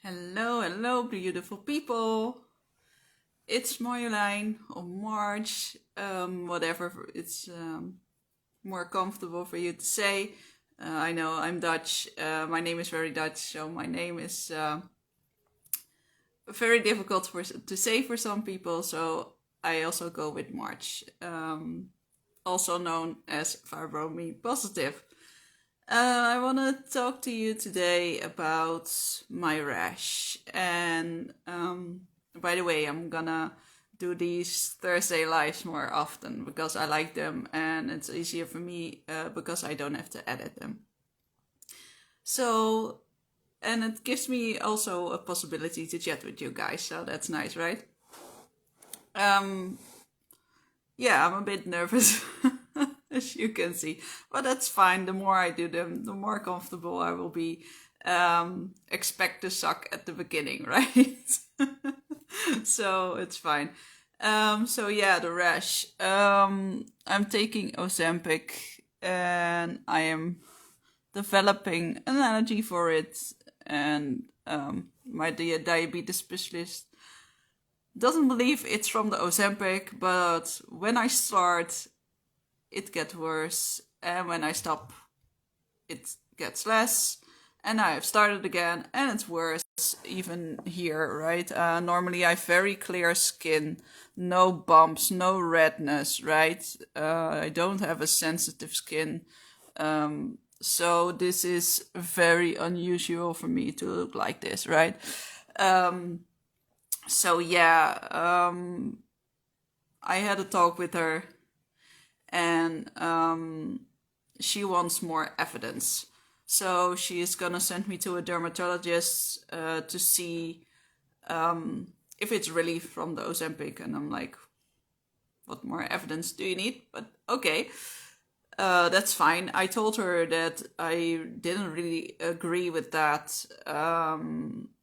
Hello, hello, beautiful people. It's Marjolein on March, whatever it's more comfortable for you to say. I know I'm Dutch. My name is very Dutch, so my name is very difficult to say for some people. So I also go with March, also known as Fibromi Positive. I want to talk to you today about my rash. And by the way, I'm gonna do these Thursday lives more often because I like them and it's easier for me because I don't have to edit them. So, and it gives me also a possibility to chat with you guys, so that's nice, right? Yeah, I'm a bit nervous. As you can see, but that's fine. The more I do them, the more comfortable I will be. Expect to suck at the beginning, right? So it's fine. So yeah, the rash. I'm taking Ozempic and I am developing an allergy for it. And my diabetes specialist doesn't believe it's from the Ozempic, but when I start, it gets worse, and when I stop, it gets less, and I have started again and it's worse. Even here, right? Normally I have very clear skin, no bumps, no redness, right? I don't have a sensitive skin, so this is very unusual for me to look like this, right? So yeah, I had a talk with her, and she wants more evidence. So she is gonna send me to a dermatologist to see if it's really from the Ozempic. And I'm like, what more evidence do you need? But okay, that's fine. I told her that I didn't really agree with that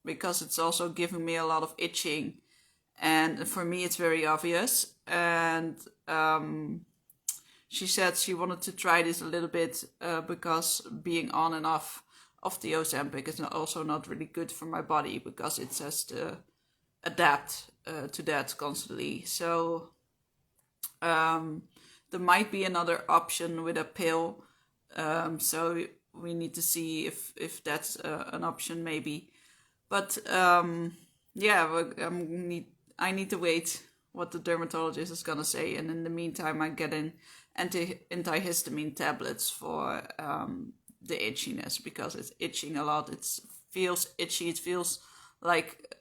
because it's also giving me a lot of itching. And for me, it's very obvious. And she said she wanted to try this a little bit because being on and off of the Ozempic is also not really good for my body because it says to adapt to that constantly. So there might be another option with a pill. So we need to see if that's an option maybe. But yeah, I need to wait what the dermatologist is gonna say, and in the meantime I'm getting antihistamine tablets for the itchiness because it's itching a lot. It feels itchy. It feels like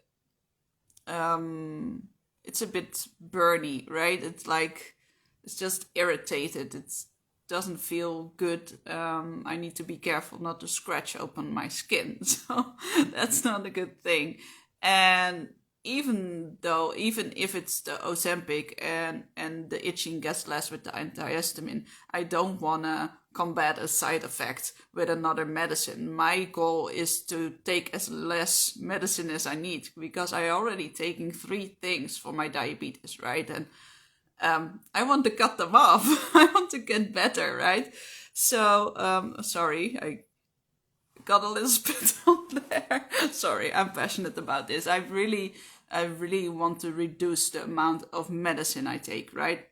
it's a bit burny, right? It's like it's just irritated. It doesn't feel good. I need to be careful not to scratch open my skin, so that's not a good thing. And even if it's the Ozempic and the itching gets less with the antihistamine, I don't want to combat a side effect with another medicine. My goal is to take as less medicine as I need because I already taking 3 things for my diabetes, right? And I want to cut them off. I want to get better, right? So sorry, I got a little spit on there. Sorry, I'm passionate about this. I really want to reduce the amount of medicine I take, right?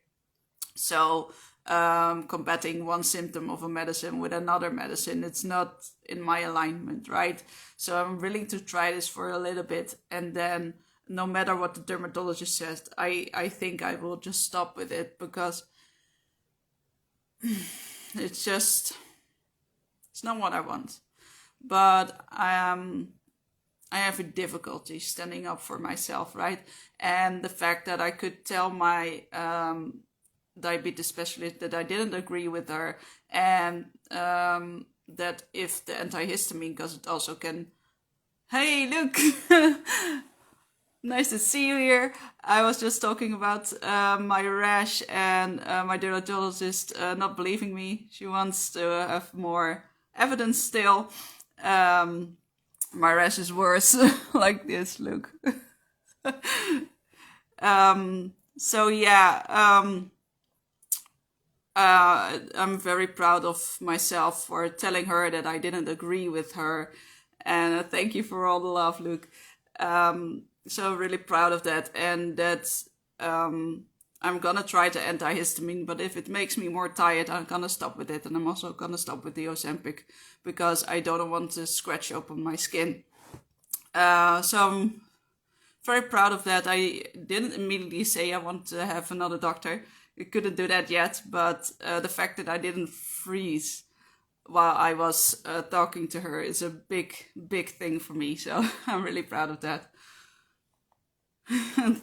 So combating one symptom of a medicine with another medicine, it's not in my alignment, right? So I'm willing to try this for a little bit, and then no matter what the dermatologist says, I think I will just stop with it because it's not what I want. But I have a difficulty standing up for myself, right? And the fact that I could tell my diabetes specialist that I didn't agree with her, and that if the antihistamine, because it also can, hey, look, nice to see you here. I was just talking about my rash and my dermatologist not believing me. She wants to have more evidence still. My rash is worse. Like this, look. So yeah, I'm very proud of myself for telling her that I didn't agree with her And thank you for all the love, Luke. So really proud of that. And that's, I'm gonna try the antihistamine, but if it makes me more tired, I'm gonna stop with it. And I'm also gonna stop with the Ozempic because I don't want to scratch open my skin. So I'm very proud of that. I didn't immediately say I want to have another doctor. I couldn't do that yet, but the fact that I didn't freeze while I was talking to her is a big, big thing for me. So I'm really proud of that.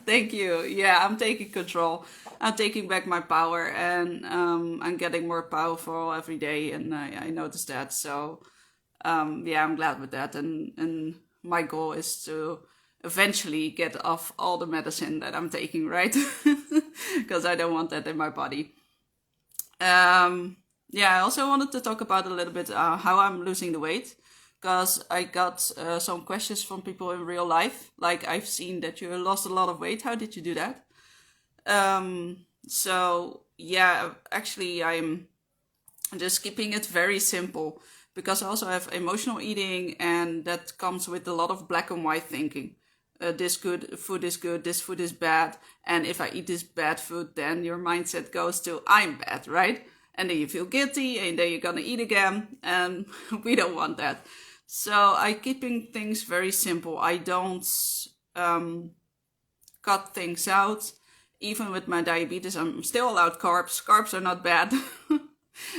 Thank you. Yeah, I'm taking control. I'm taking back my power, and I'm getting more powerful every day, and I noticed that. So yeah, I'm glad with that. And my goal is to eventually get off all the medicine that I'm taking, right? Because I don't want that in my body. Yeah, I also wanted to talk about a little bit how I'm losing the weight, because I got some questions from people in real life. Like, I've seen that you lost a lot of weight. How did you do that? So yeah, actually I'm just keeping it very simple, because I also have emotional eating, and that comes with a lot of black and white thinking. This food is good, this food is bad, and if I eat this bad food, then your mindset goes to I'm bad, right? And then you feel guilty, and then you're gonna eat again, and we don't want that. So I keeping things very simple. I don't cut things out. Even with my diabetes, I'm still allowed carbs. Carbs are not bad.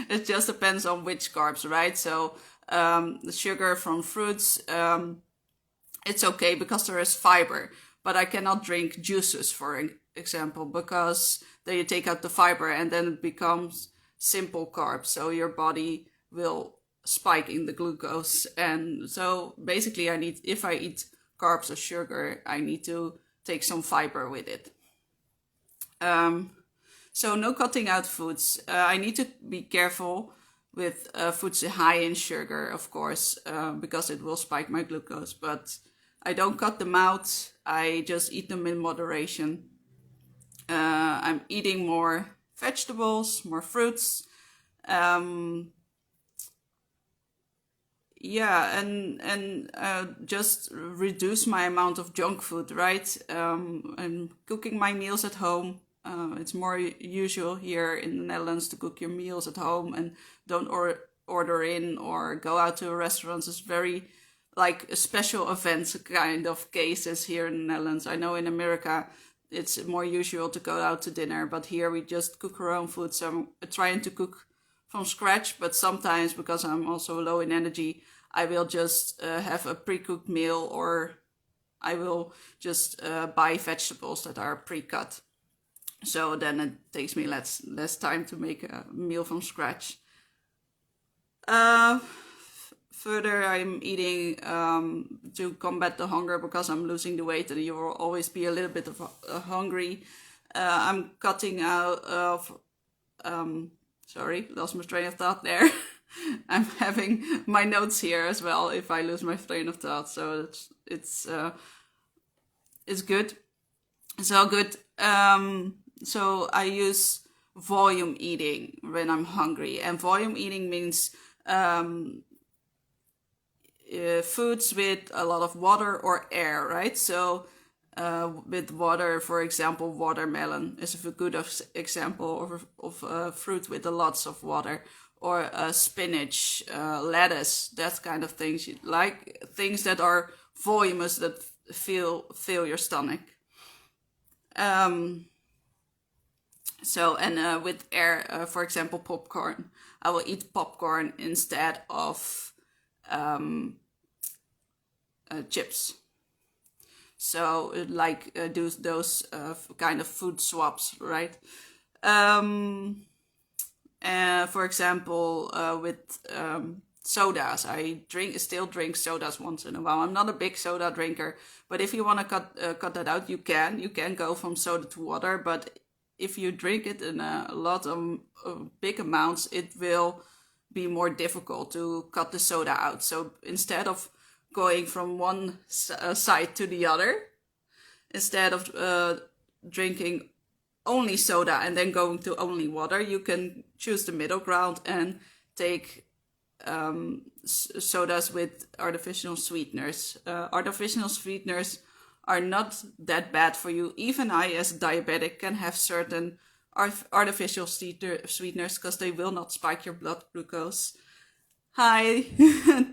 It just depends on which carbs, right? So the sugar from fruits, it's okay because there is fiber. But I cannot drink juices, for example, because then you take out the fiber and then it becomes simple carbs. So your body will spike in the glucose. And so basically if I eat carbs or sugar, I need to take some fiber with it. So no cutting out foods. I need to be careful with foods high in sugar, of course, because it will spike my glucose. But I don't cut them out. I just eat them in moderation. I'm eating more vegetables, more fruits. Yeah, and just reduce my amount of junk food, right? I'm cooking my meals at home. It's more usual here in the Netherlands to cook your meals at home and don't order in or go out to restaurants. It's very like a special events kind of cases here in the Netherlands. I know in America it's more usual to go out to dinner, but here we just cook our own food. So I'm trying to cook from scratch, but sometimes because I'm also low in energy, I will just have a pre-cooked meal, or I will just buy vegetables that are pre-cut. So then it takes me less time to make a meal from scratch. Further, I'm eating to combat the hunger because I'm losing the weight, and you will always be a little bit of hungry. I'm cutting out of. Sorry, lost my train of thought there. I'm having my notes here as well if I lose my train of thought. So it's good. It's all good. So I use volume eating when I'm hungry, and volume eating means foods with a lot of water or air, right? So with water, for example, watermelon is a good example of fruit with lots of water, or spinach, lettuce, that kind of things. Like things that are voluminous, that fill your stomach. So, and with air, for example, popcorn. I will eat popcorn instead of chips. So, like those kind of food swaps, right? For example, with sodas, I still drink sodas once in a while. I'm not a big soda drinker, but if you want to cut that out, you can. You can go from soda to water, but if you drink it in a lot of big amounts, it will be more difficult to cut the soda out. So instead of going from one side to the other, instead of drinking only soda and then going to only water, you can choose the middle ground and take sodas with artificial sweeteners. Artificial sweeteners are not that bad for you. Even I, as a diabetic, can have certain artificial sweeteners because they will not spike your blood glucose. Hi,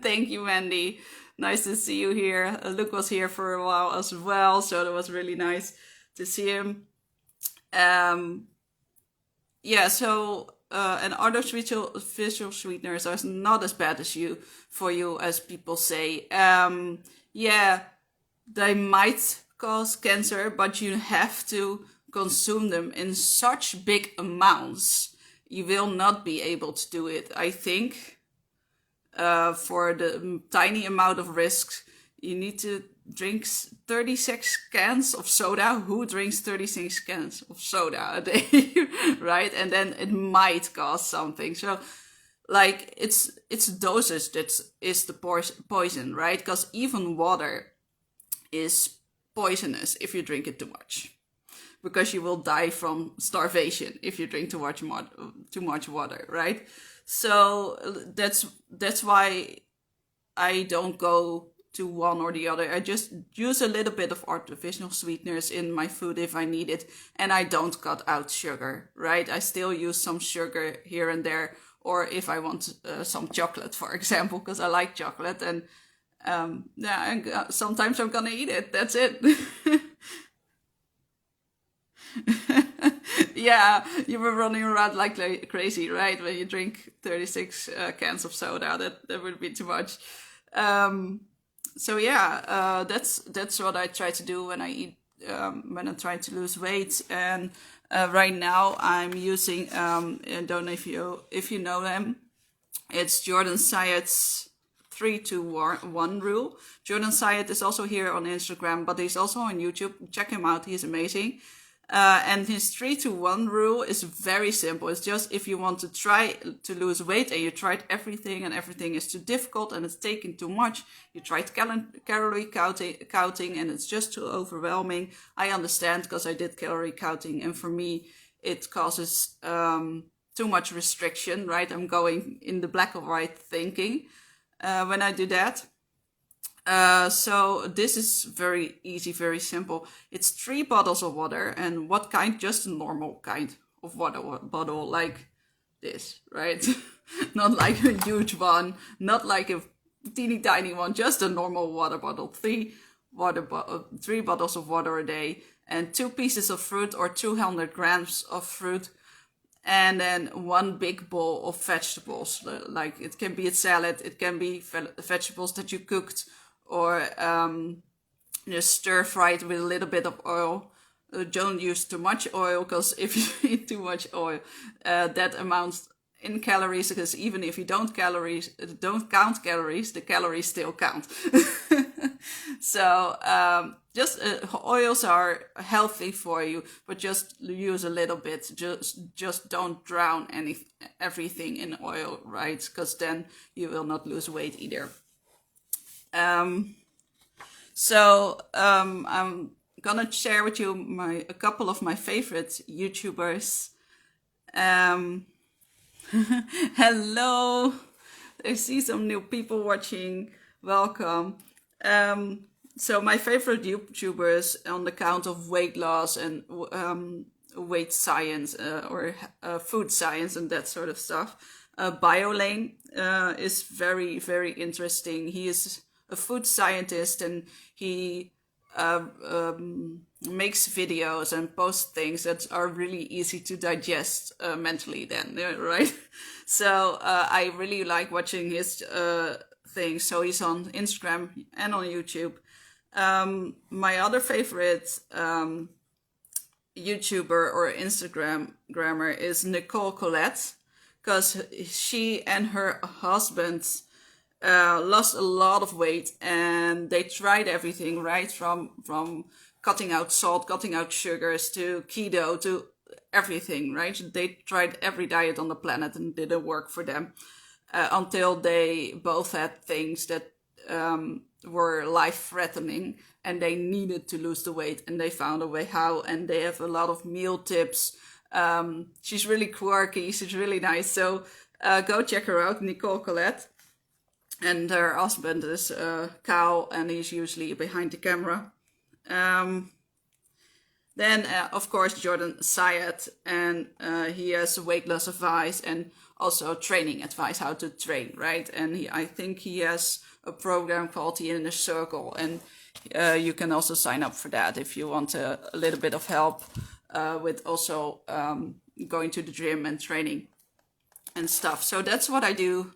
thank you, Wendy. Nice to see you here. Luke was here for a while as well, so that was really nice to see him. And artificial sweeteners are not as bad for you as people say. They might cause cancer, but you have to consume them in such big amounts. You will not be able to do it. I think for the tiny amount of risk, you need to drink 36 cans of soda. Who drinks 36 cans of soda a day, right? And then it might cause something. So, like, it's dosage that is the poison, right? Because even water is poisonous if you drink it too much, because you will die from starvation if you drink too much water, right? So that's why I don't go to one or the other. I just use a little bit of artificial sweeteners in my food if I need it, and I don't cut out sugar, right? I still use some sugar here and there, or if I want some chocolate, for example, because I like chocolate, and sometimes I'm gonna eat it. That's it. Yeah, you were running around like crazy, right? When you drink 36 cans of soda, that would be too much. That's what I try to do when I eat, when I'm trying to lose weight. And right now I'm using, I don't know if you know them. It's Jordan Syatt's 3-2-1 rule. Jordan Syatt is also here on Instagram, but he's also on YouTube. Check him out; he's amazing. And his 3-2-1 rule is very simple. It's just if you want to try to lose weight and you tried everything and everything is too difficult and it's taking too much, you tried calorie counting and it's just too overwhelming. I understand because I did calorie counting, and for me it causes too much restriction, right? I'm going in the black or white thinking when I do that. So this is very easy, very simple. It's 3 bottles of water, and what kind? Just a normal kind of water bottle, like this, right? Not like a huge one, not like a teeny tiny one, just a normal water bottle. 3 bottles of water a day, and 2 pieces of fruit or 200 grams of fruit, and then 1 big bowl of vegetables. Like it can be a salad, it can be vegetables that you cooked, or just stir fry it with a little bit of oil. Don't use too much oil, because if you eat too much oil, that amounts in calories, because even if you don't count calories, the calories still count. So just oils are healthy for you, but just use a little bit. Just don't drown everything in oil, right? Because then you will not lose weight either. I'm gonna share with you a couple of my favorite YouTubers. Hello, I see some new people watching. Welcome. So my favorite YouTubers on the count of weight loss and weight science or food science and that sort of stuff. BioLane is very, very interesting. He is a food scientist, and he makes videos and posts things that are really easy to digest mentally then, right? So I really like watching his things. So he's on Instagram and on YouTube. My other favorite YouTuber or Instagrammer is Nicole Colette, because she and her husband lost a lot of weight, and they tried everything, right? From cutting out salt, cutting out sugars, to keto, to everything, right? They tried every diet on the planet and it didn't work for them until they both had things that were life-threatening, and they needed to lose the weight, and they found a way how, and they have a lot of meal tips. She's really quirky, she's really nice, so go check her out, Nicole Colette. and her husband is Cal, and he's usually behind the camera. Then, of course, Jordan Syed, and he has weight loss advice and also training advice, how to train, right? And I think he has a program called the Inner Circle, and you can also sign up for that if you want a little bit of help with also going to the gym and training and stuff. So that's what I do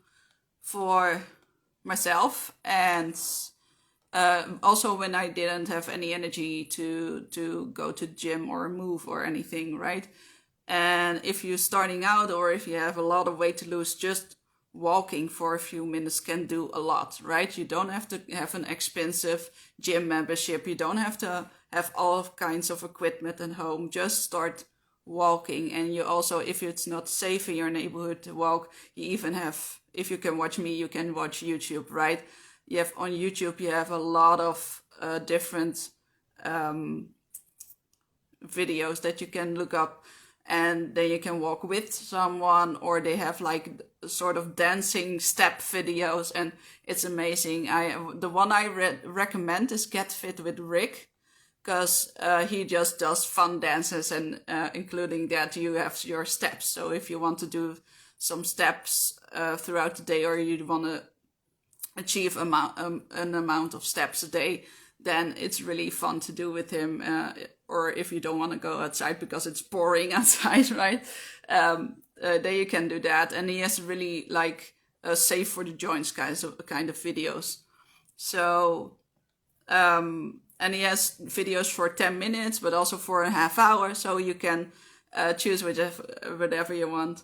for myself, and also when I didn't have any energy to go to the gym or move or anything, right? And if you're starting out or if you have a lot of weight to lose, just walking for a few minutes can do a lot, right? You don't have to have an expensive gym membership. You don't have to have all kinds of equipment at home. Just start walking. And you also, if it's not safe in your neighborhood to walk, you even have, if you can watch me, you can watch YouTube, right? You have on YouTube, you have a lot of different videos that you can look up, and then you can walk with someone, or they have like sort of dancing step videos, and it's amazing. The one I recommend is Get Fit with Rick, because he just does fun dances, and including that you have your steps. So if you want to do some steps throughout the day, or you want to achieve an amount of steps a day, then it's really fun to do with him. Or if you don't want to go outside because it's boring outside, right? Then you can do that. And he has really like safe for the joints kind of videos. So, and he has videos for 10 minutes, but also for a half hour. So you can choose whatever you want.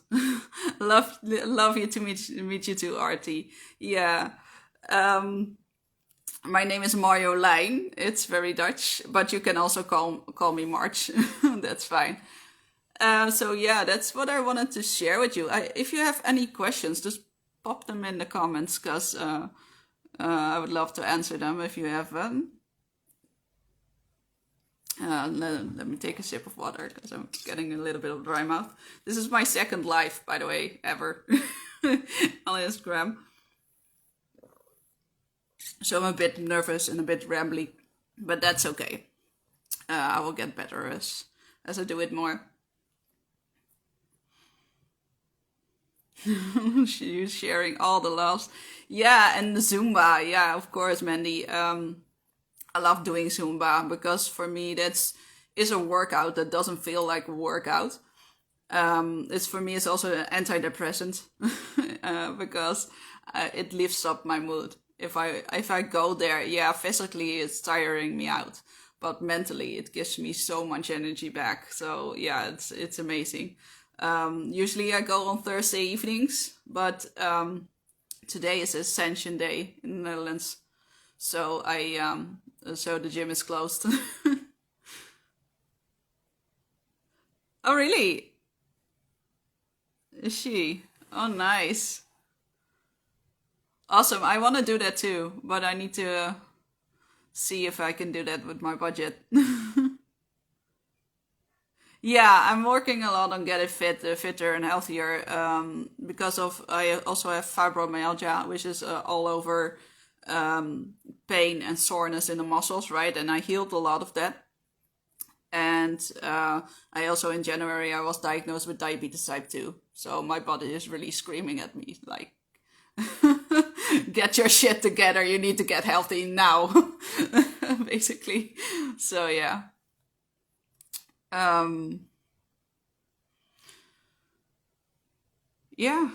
love you to meet you too, Artie. Yeah. My name is Mario Lijn. It's very Dutch, but you can also call me March. That's fine. So yeah, that's what I wanted to share with you. If you have any questions, just pop them in the comments, because I would love to answer them if you have them. Let me take a sip of water, because I'm getting a little bit of dry mouth. This is my second live, by the way, ever on Instagram. So I'm a bit nervous and a bit rambly, but that's okay. I will get better as I do it more. She's sharing all the loves. Yeah, and the Zumba. Yeah, of course, Mandy. I love doing Zumba, because for me is a workout that doesn't feel like a workout. For me, it's also an antidepressant because it lifts up my mood. If I go there, yeah, physically it's tiring me out, but mentally it gives me so much energy back. So yeah, it's amazing. Usually I go on Thursday evenings, but today is Ascension Day in the Netherlands, so so the gym is closed. Oh really? Is she? Oh nice. Awesome. I want to do that too, but I need to see if I can do that with my budget. Yeah, I'm working a lot on getting fitter and healthier, because I also have fibromyalgia, which is all over pain and soreness in the muscles, right? And I healed a lot of that. And I also, in January, I was diagnosed with diabetes type 2. So my body is really screaming at me, like, get your shit together, you need to get healthy now. Basically. So yeah. Yeah.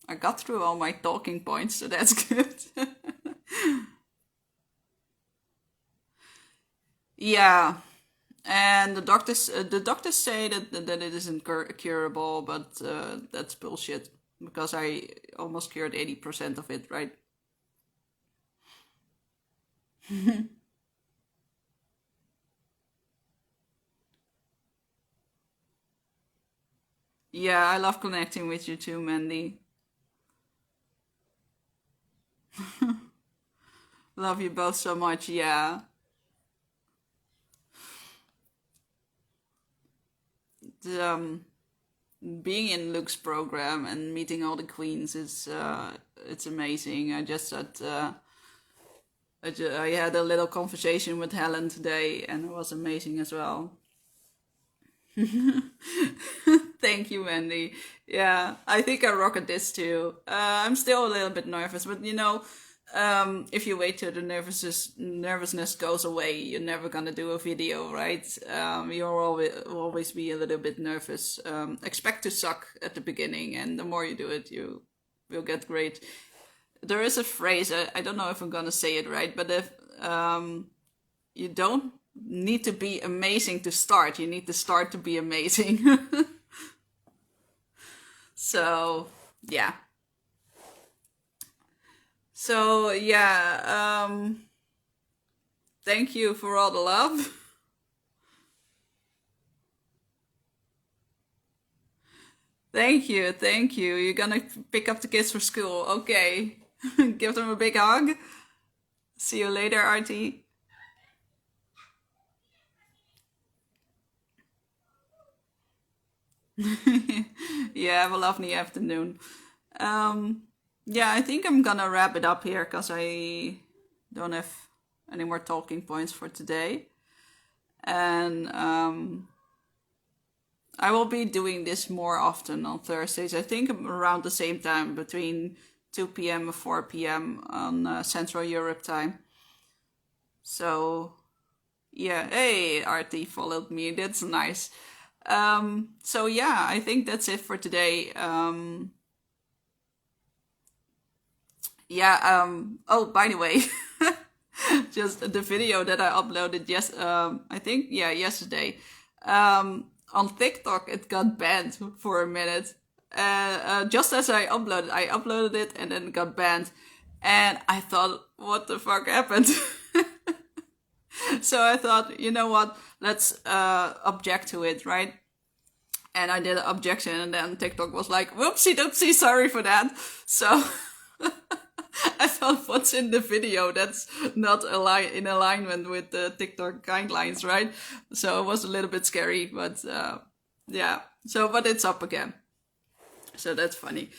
I got through all my talking points, so that's good. Yeah. And the doctors say that it isn't curable, but that's bullshit, because I almost cured 80% of it, right? Yeah, I love connecting with you too, Mandy. Love you both so much. Yeah. The, um, being in Luke's program and meeting all the queens is it's amazing. I just had I had a little conversation with Helen today, and it was amazing as well. Thank you, Wendy. Yeah, I think I rock at this too. I'm still a little bit nervous, but you know, if you wait till the nervousness goes away, you're never gonna do a video, right? You'll always be a little bit nervous. Expect to suck at the beginning, and the more you do it, you will get great. There is a phrase, I don't know if I'm gonna say it right, but if you don't need to be amazing to start, you need to start to be amazing. So, yeah. So, yeah, thank you for all the love. Thank you, thank you. You're gonna pick up the kids for school. Okay. Give them a big hug. See you later, Artie. Yeah, have a lovely afternoon. Yeah, I think I'm gonna wrap it up here because I don't have any more talking points for today. And I will be doing this more often on Thursdays. I think around the same time, between 2 p.m. and 4 p.m. on Central Europe time. So, yeah. Hey, Artie followed me. That's nice. So yeah, I think that's it for today. Oh, by the way, just the video that I uploaded I think, yeah, yesterday. On TikTok, it got banned for a minute. Just as I uploaded it and then it got banned. And I thought, what the fuck happened? So I thought, you know what, let's object to it, right? And I did an objection, and then TikTok was like, whoopsie doopsie, sorry for that. So I thought, what's in the video that's not in alignment with the TikTok guidelines, right? So it was a little bit scary, but yeah. So, but it's up again. So that's funny.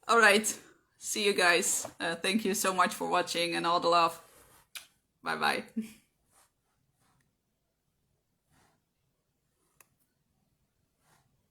All right. See you guys. Thank you so much for watching and all the love. Bye bye.